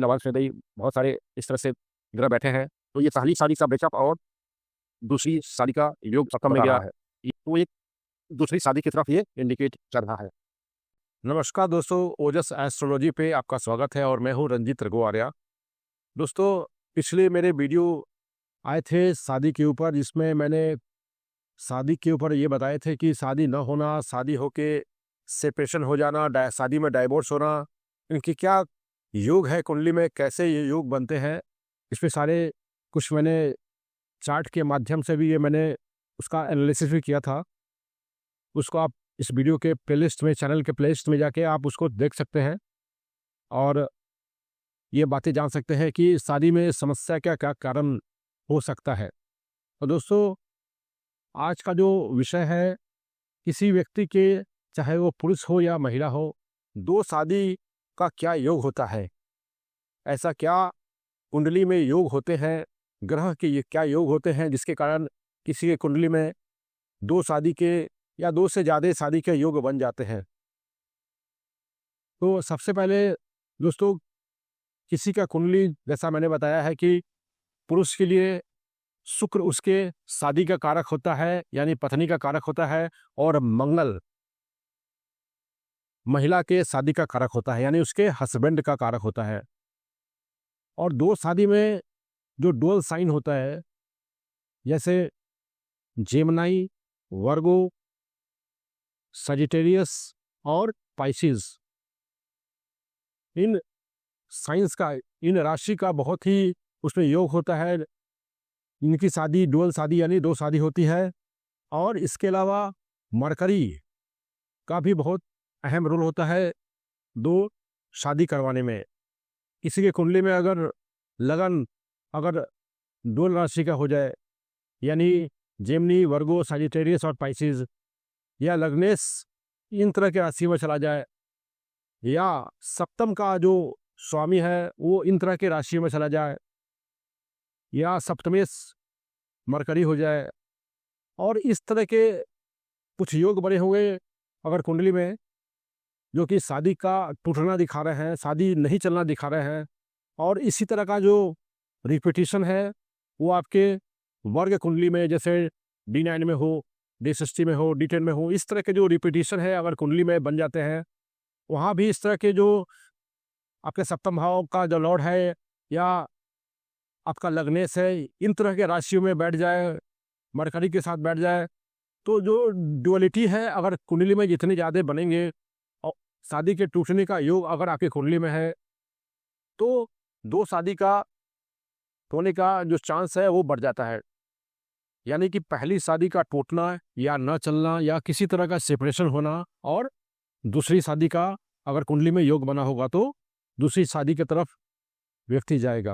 नवाज शरीफ, बहुत सारे इस तरह से ग्रह बैठे हैं। तो ये पहली शादी का ब्रेकअप और दूसरी शादी का योग सप्तम में गया है, तो एक दूसरी शादी की तरफ ये इंडिकेट कर रहा है। नमस्कार दोस्तों, ओजस एस्ट्रोलॉजी पे आपका स्वागत है और मैं हूँ रंजीत रघुआर्या। दोस्तों, पिछले मेरे वीडियो आए थे शादी के ऊपर, जिसमें मैंने शादी के ऊपर ये बताए थे कि शादी न होना, शादी होके सेपरेशन हो जाना, शादी में डाइवोर्स होना, इनकी क्या योग है कुंडली में, कैसे ये योग बनते हैं, इसमें सारे कुछ मैंने चार्ट के माध्यम से भी ये मैंने उसका एनालिसिस भी किया था। उसको आप इस वीडियो के प्लेलिस्ट में, चैनल के प्लेलिस्ट में जाके आप उसको देख सकते हैं और ये बातें जान सकते हैं कि शादी में समस्या क्या क्या कारण हो सकता है। तो दोस्तों, आज का जो विषय है, किसी व्यक्ति के, चाहे वो पुरुष हो या महिला हो, दो शादी का क्या योग होता है, ऐसा क्या कुंडली में योग होते हैं, ग्रह के ये क्या योग होते हैं जिसके कारण किसी के कुंडली में दो शादी के या दो से ज़्यादा शादी के योग बन जाते हैं। तो सबसे पहले दोस्तों, किसी का कुंडली, जैसा मैंने बताया है कि पुरुष के लिए शुक्र उसके शादी का कारक होता है, यानी पत्नी का कारक होता है, और मंगल महिला के शादी का कारक होता है, यानी उसके हस्बैंड का कारक होता है। और दो शादी में जो डुअल साइन होता है, जैसे जेमिनी, वर्गो, सजिटेरियस और पाइसिस, इन साइंस का, इन राशि का बहुत ही उसमें योग होता है। इनकी शादी डुअल शादी यानी दो शादी होती है। और इसके अलावा मरकरी का भी बहुत अहम रोल होता है दो शादी करवाने में। किसी के कुंडली में अगर लगन अगर डुअल राशि का हो जाए, यानी जेमिनी, वर्गो, सजिटेरियस और पाइसिस, या लग्नेश इन तरह के राशि में चला जाए, या सप्तम का जो स्वामी है वो इन तरह के राशि में चला जाए, या सप्तमेश मरकरी हो जाए, और इस तरह के कुछ योग बने हुए अगर कुंडली में, जो कि शादी का टूटना दिखा रहे हैं, शादी नहीं चलना दिखा रहे हैं, और इसी तरह का जो रिपीटिशन है वो आपके वर्ग कुंडली में, जैसे D9 में हो, D60 में हो, D10 में हो, इस तरह के जो रिपीटिशन है अगर कुंडली में बन जाते हैं, वहाँ भी इस तरह के जो आपके सप्तम भाव का जो लॉर्ड है या आपका लग्नेश है, इन तरह के राशियों में बैठ जाए, मरकरी के साथ बैठ जाए, तो जो ड्युअलिटी है अगर कुंडली में जितने ज़्यादा बनेंगे, और शादी के टूटने का योग अगर आपकी कुंडली में है, तो दो शादी का होने का जो चांस है वो बढ़ जाता है। यानी कि पहली शादी का टूटना या न चलना या किसी तरह का सेपरेशन होना, और दूसरी शादी का अगर कुंडली में योग बना होगा तो दूसरी शादी की तरफ व्यक्ति जाएगा।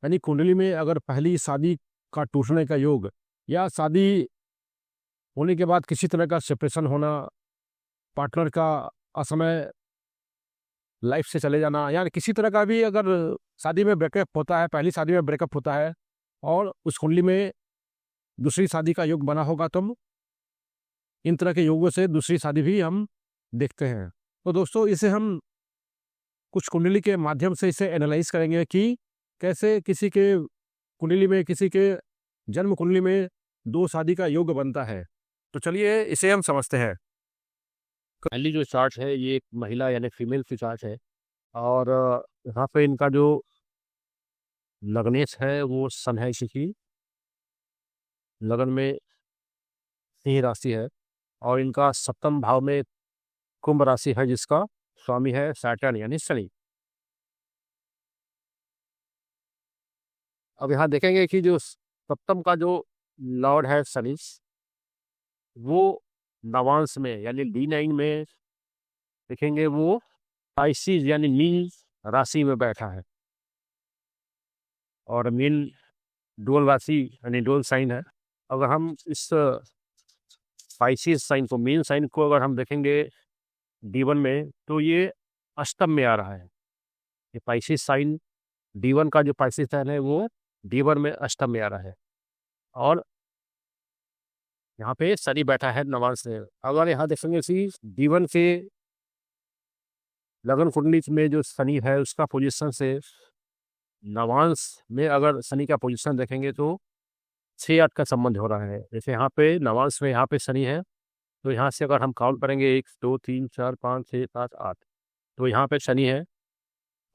यानी कुंडली में अगर पहली शादी का टूटने का योग, या शादी होने के बाद किसी तरह का सेपरेशन होना, पार्टनर का असमय लाइफ से चले जाना, या किसी तरह का भी अगर शादी में ब्रेकअप होता है, पहली शादी में ब्रेकअप होता है और उस कुंडली में दूसरी शादी का योग बना होगा, तो इन तरह के योगों से दूसरी शादी भी हम देखते हैं। तो दोस्तों, इसे हम कुछ कुंडली के माध्यम से इसे एनालाइज करेंगे कि कैसे किसी के कुंडली में, किसी के जन्म कुंडली में दो शादी का योग बनता है। तो चलिए इसे हम समझते हैं। पहली जो चार्ट है ये एक महिला यानी फीमेल की चार्ट है, और यहाँ पे इनका जो लग्नेश है वो सन है, किसी लगन में सिंह राशि है, और इनका सप्तम भाव में कुंभ राशि है जिसका स्वामी है सैटर्न यानी शनि। अब यहाँ देखेंगे कि जो सप्तम का जो लॉर्ड है शनि, वो नवांश में यानी D9 में देखेंगे वो पाइसिस यानी मीन राशि में बैठा है, और मीन डुअल राशि यानी डुअल साइन है। अगर हम इस पाइसिस साइन को, मीन साइन को अगर हम देखेंगे D1 में, तो ये अष्टम में आ रहा है। ये पाइसिस साइन D1 का जो पाइसिस साइन है वो D1 में अष्टम में आ रहा है, और यहाँ पे शनि बैठा है नवांश में। अगर यहाँ देखेंगे कि D1 के लगन कुंडली में जो शनि है उसका पोजीशन से नवांश में अगर शनि का पोजीशन देखेंगे तो 6-8 का संबंध हो रहा है। जैसे यहाँ पे नवांश में यहाँ पे शनि है, तो यहाँ से अगर हम काउंट करेंगे 1 2 3 4 5 6 7 8, तो यहाँ पे शनि है,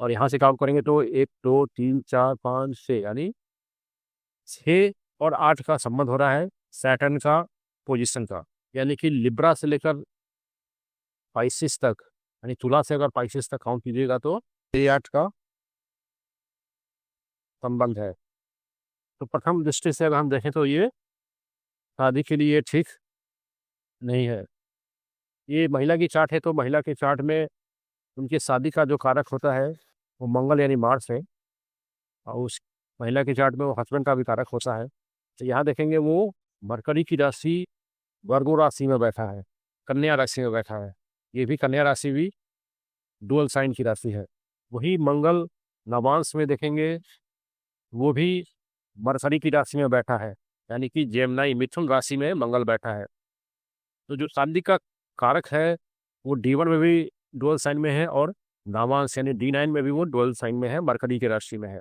और यहाँ से काउंट करेंगे तो 1 2 3 4 5 6, यानी 6 और 8 का संबंध हो रहा है सैटर्न का पोजीशन का। यानी कि लिब्रा से लेकर पाइसिस तक, यानी तुला से अगर पाइसिस तक काउंट कीजिएगा तो 6-8 का संबंध है। तो प्रथम दृष्टि से अगर हम देखें तो ये शादी के लिए ठीक नहीं है। ये महिला की चार्ट है, तो महिला के चार्ट में उनकी शादी का जो कारक होता है वो मंगल यानी मार्स है, और उस महिला के चार्ट में वो हस्बैंड का भी कारक होता है। तो यहाँ देखेंगे वो मरकरी की राशि वर्गो राशि में बैठा है, कन्या राशि में बैठा है। ये भी कन्या राशि भी डुअल साइन की राशि है। वही मंगल नवांश में देखेंगे वो भी मरकरी की राशि में बैठा है, यानी कि जेमिनी मिथुन राशि में मंगल बैठा है। तो जो शादी का कारक है वो D1 में भी डुअल साइन में है, और नवांश यानी D9 में भी वो डुअल साइन में है, मरकरी की राशि में है।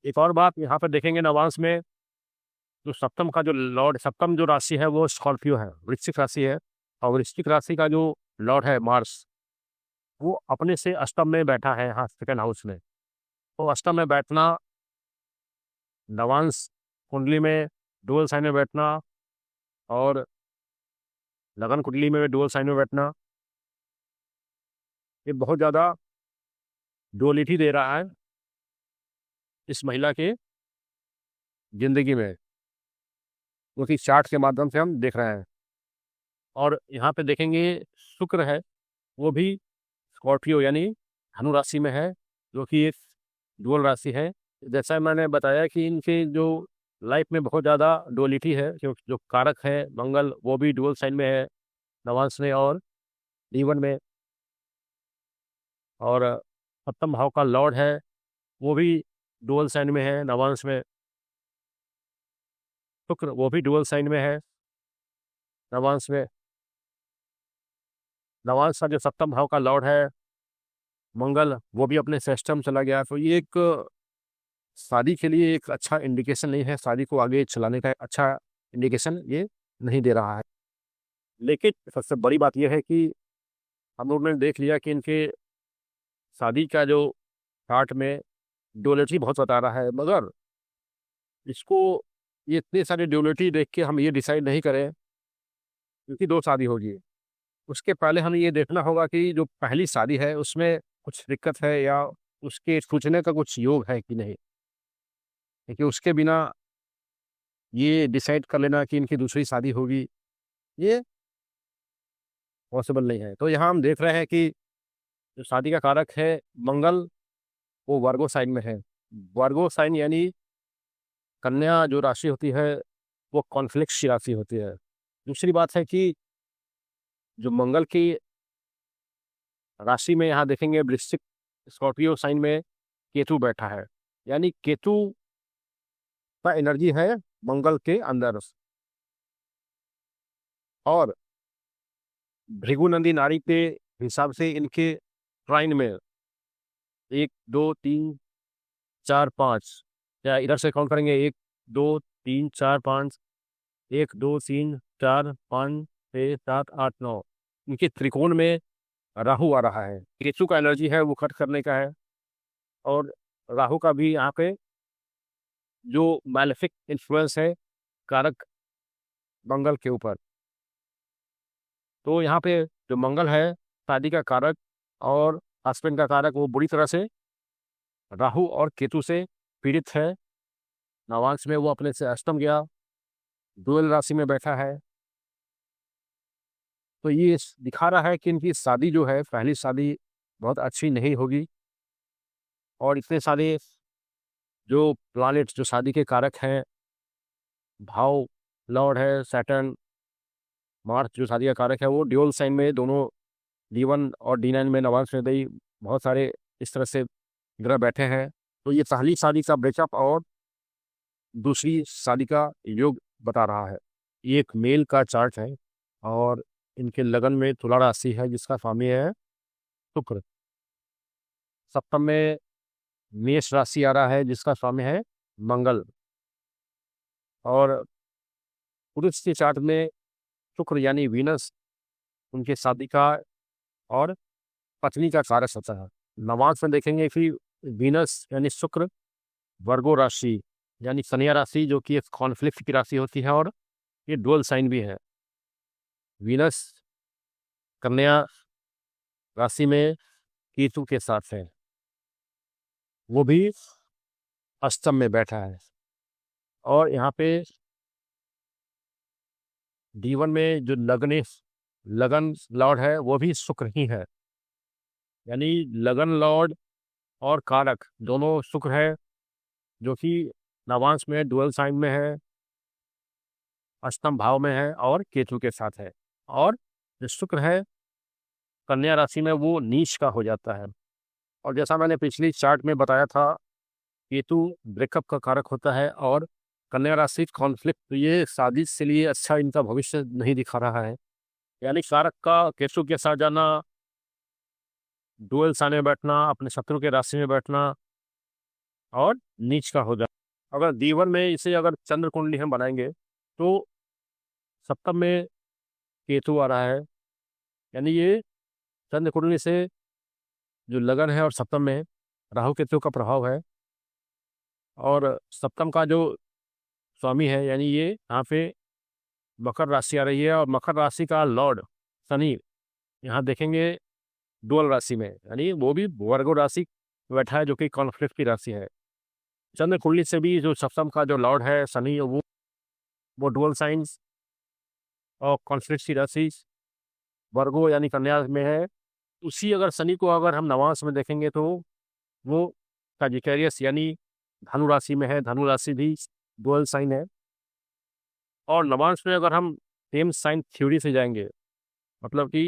एक और बात यहाँ पर देखेंगे, नवांश में जो सप्तम का जो लॉर्ड, सप्तम जो राशि है वो स्कॉर्पियो है, वृश्चिक राशि है, और वृश्चिक राशि का जो लॉर्ड है मार्स, वो अपने से अष्टम में बैठा है, यहाँ सेकंड हाउस में। तो अष्टम में बैठना, नवांश कुंडली में डुअल साइन में बैठना, और लगन कुंडली में डुअल साइन में बैठना, ये बहुत ज़्यादा डुअलिटी दे रहा है इस महिला के जिंदगी में, क्योंकि चार्ट के माध्यम से हम देख रहे हैं। और यहाँ पे देखेंगे शुक्र है, वो भी स्कॉर्पियो यानी धनु राशि में है, जो कि एक डुअल राशि है। जैसा मैंने बताया कि इनके जो लाइफ में बहुत ज़्यादा डुअलिटी है, क्योंकि जो कारक है मंगल वो भी डुअल साइन में है नवांश में और D1 में, और सप्तम भाव का लॉर्ड है वो भी डुअल साइन में है नवांश में। शुक्र वो भी डुअल साइन में है नवांश में। नवांश का जो सप्तम भाव का लॉर्ड है मंगल, वो भी अपने सिस्टम चला गया। तो ये एक शादी के लिए एक अच्छा इंडिकेशन नहीं है, शादी को आगे चलाने का अच्छा इंडिकेशन ये नहीं दे रहा है। लेकिन सबसे बड़ी बात यह है कि हम लोगों ने देख लिया कि इनके शादी का जो चार्ट में ड्यूअलिटी बहुत बता रहा है, मगर इसको ये इतने सारे ड्यूअलिटी देख के हम ये डिसाइड नहीं करें क्योंकि 2 शादी होगी। उसके पहले हमें ये देखना होगा कि जो पहली शादी है उसमें कुछ दिक्कत है या उसके सूझने का कुछ योग है कि नहीं, क्योंकि उसके बिना ये डिसाइड कर लेना कि इनकी दूसरी शादी होगी, ये पॉसिबल नहीं है। तो यहाँ हम देख रहे हैं कि जो शादी का कारक है मंगल, वो वर्गो साइन में है। वर्गो साइन यानी कन्या जो राशि होती है वो कॉन्फ्लिक्ट की राशि होती है। दूसरी बात है कि जो मंगल की राशि में यहाँ देखेंगे वृश्चिक स्कॉर्पियो साइन में केतु बैठा है, यानी केतु का एनर्जी है मंगल के अंदर। और भृगुनंदी नारी के हिसाब से इनके ट्राइन में 1 2 3 4 5, या इधर से काउंट करेंगे 1 2 3 4 5, 1 2 3 4 5 6 7 8 9, इनके त्रिकोण में राहु आ रहा है। केतु का एनर्जी है वो कट करने का है, और राहु का भी यहाँ पे जो मैलेफिक इन्फ्लुएंस है कारक मंगल के ऊपर। तो यहाँ पे जो मंगल है शादी का कारक और हस्बैंड का कारक, वो बुरी तरह से राहु और केतु से पीड़ित है। नवांश में वो अपने से अष्टम गया, डुअल राशि में बैठा है। तो ये दिखा रहा है कि इनकी शादी जो है, पहली शादी बहुत अच्छी नहीं होगी। और इतने सारे जो प्लैनेट जो शादी के कारक हैं, भाव लॉर्ड है सैटर्न, मार्स जो शादी का कारक है वो ड्यूअल साइन में, दोनों D1 और D9 में नवांश में दई बहुत सारे इस तरह से ग्रह बैठे हैं। तो ये पहली शादी का ब्रेकअप और दूसरी शादी का योग बता रहा है। ये एक मेल का चार्ट है, और इनके लगन में तुला राशि है जिसका स्वामी है शुक्र। सप्तम में मेष राशि आ रहा है जिसका स्वामी है मंगल। और पुरुष के चार्ट में शुक्र यानी वीनस उनके शादी का और पत्नी का कारक होता है। नवांश में देखेंगे कि वीनस यानी शुक्र वर्गो राशि यानी कन्या राशि जो कि एक कॉन्फ्लिक्ट की राशि होती है और ये डुअल साइन भी है। वीनस कन्या राशि में केतु के साथ है, वो भी अष्टम में बैठा है। और यहाँ पे D1 में जो लगन लॉर्ड है वो भी शुक्र ही है, यानी लगन लॉर्ड और कारक दोनों शुक्र है, जो कि नवांश में डुअल साइन में है, अष्टम भाव में है और केतु के साथ है। और जो शुक्र है कन्या राशि में वो नीच का हो जाता है। और जैसा मैंने पिछली चार्ट में बताया था, केतु ब्रेकअप का कारक होता है और कन्या राशि कॉन्फ्लिक्ट, तो ये शादी से लिए अच्छा इनका भविष्य नहीं दिखा रहा है। यानी कारक का केतु के साथ जाना, डुअल साइन में बैठना, अपने शत्रु के राशि में बैठना और नीच का हो जाना। अगर D1 में इसे अगर चंद्र कुंडली हम बनाएंगे तो सप्तम में केतु आ रहा है, यानी ये चंद्र कुंडली से जो लगन है और सप्तम में राहु केतु का प्रभाव है। और सप्तम का जो स्वामी है यानी ये यहाँ पे मकर राशि आ रही है और मकर राशि का लॉर्ड शनि यहाँ देखेंगे डुअल राशि में, यानी वो भी वर्गो राशि बैठा है जो कि कॉन्फ्लिक्ट की राशि है। चंद्र कुंडली से भी जो सप्तम का जो लॉर्ड है शनि वो डुअल साइंस और कॉन्फ्लिक्ट की राशि वर्गो यानी कन्या में है। उसी अगर शनि को अगर हम नवांश में देखेंगे तो वो सजिटेरियस यानी धनु राशि में है, धनु राशि भी डुअल साइन है। और नवांश में अगर हम सेम साइन थ्योरी से जाएंगे, मतलब कि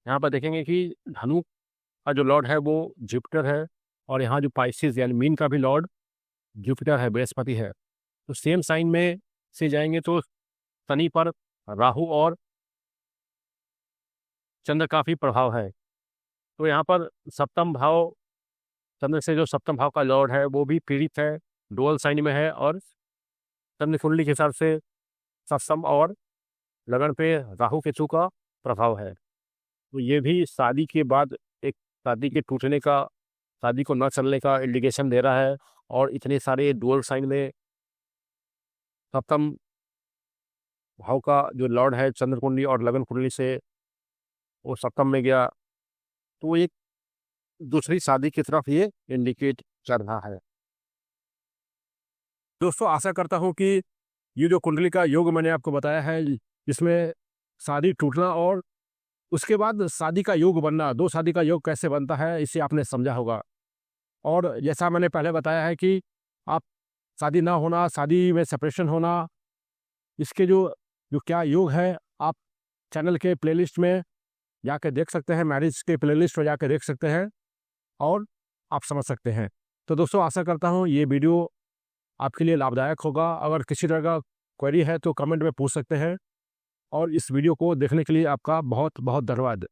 यहाँ पर देखेंगे कि धनु का जो लॉर्ड है वो जुपिटर है और यहाँ जो पाइसिस यानी मीन का भी लॉर्ड जुपिटर है, बृहस्पति है। तो सेम साइन में से जाएंगे तो शनि पर राहु और चंद्र का भी प्रभाव है। तो यहाँ पर सप्तम भाव, चंद्र से जो सप्तम भाव का लॉर्ड है वो भी पीड़ित है, डुअल साइन में है और चंद्र कुंडली के हिसाब से सप्तम और लगन पे राहु केतु का प्रभाव है। तो ये भी शादी के बाद एक शादी के टूटने का, शादी को न चलने का इंडिकेशन दे रहा है। और इतने सारे डुअल साइन में सप्तम भाव का जो लॉर्ड है चंद्र कुंडली और लगन कुंडली से वो सप्तम में गया, तो एक दूसरी शादी की तरफ ये इंडिकेट कर रहा है। दोस्तों आशा करता हूँ कि ये जो कुंडली का योग मैंने आपको बताया है, इसमें शादी टूटना और उसके बाद शादी का योग बनना, दो शादी का योग कैसे बनता है इसे आपने समझा होगा। और जैसा मैंने पहले बताया है कि आप शादी ना होना, शादी में सेपरेशन होना, इसके जो जो क्या योग है आप चैनल के प्लेलिस्ट में जाकर देख सकते हैं, मैरिज के प्लेलिस्ट में जाकर देख सकते हैं और आप समझ सकते हैं। तो दोस्तों आशा करता हूँ ये वीडियो आपके लिए लाभदायक होगा। अगर किसी तरह का क्वेरी है तो कमेंट में पूछ सकते हैं। और इस वीडियो को देखने के लिए आपका बहुत बहुत धन्यवाद।